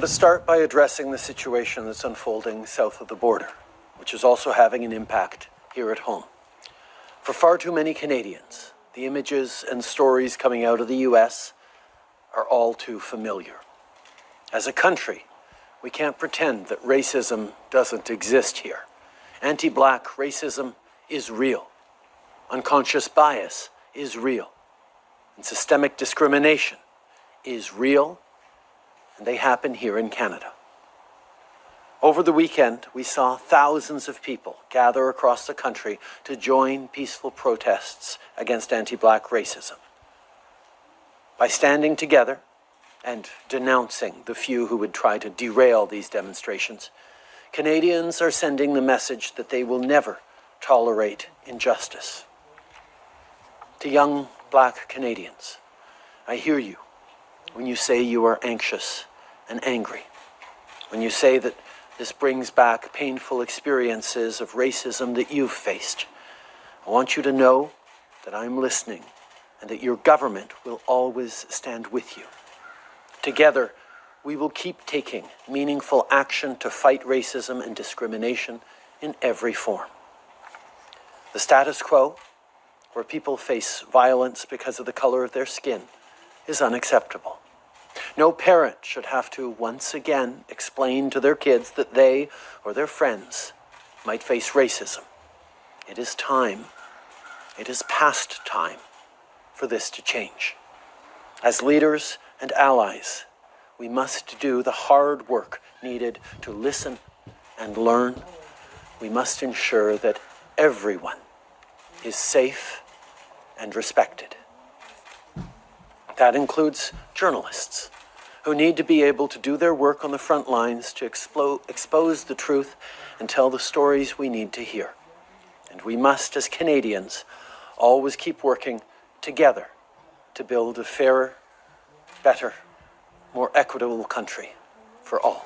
want to start by addressing the situation that's unfolding south of the border, which is also having an impact here at home. For far too many Canadians, the images and stories coming out of the US are all too familiar. As a country, we can't pretend that racism doesn't exist here. Anti-Black racism is real. Unconscious bias is real. And systemic discrimination is real, and they happen here in Canada. Over the weekend, we saw thousands of people gather across the country to join peaceful protests against anti-Black racism. By standing together and denouncing the few who would try to derail these demonstrations, Canadians are sending the message that they will never tolerate injustice. To young Black Canadians, I hear you when you say you are anxious and angry, when you say that this brings back painful experiences of racism that you've faced. I want you to know that I'm listening and that your government will always stand with you. Together, we will keep taking meaningful action to fight racism and discrimination in every form. The status quo, where people face violence because of the color of their skin, is unacceptable. No parent should have to once again explain to their kids that they or their friends might face racism. It is time, it is past time for this to change. As leaders and allies, we must do the hard work needed to listen and learn. We must ensure that everyone is safe and respected. That includes journalists, who need to be able to do their work on the front lines to expose the truth and tell the stories we need to hear. And we must, as Canadians, always keep working together to build a fairer, better, more equitable country for all.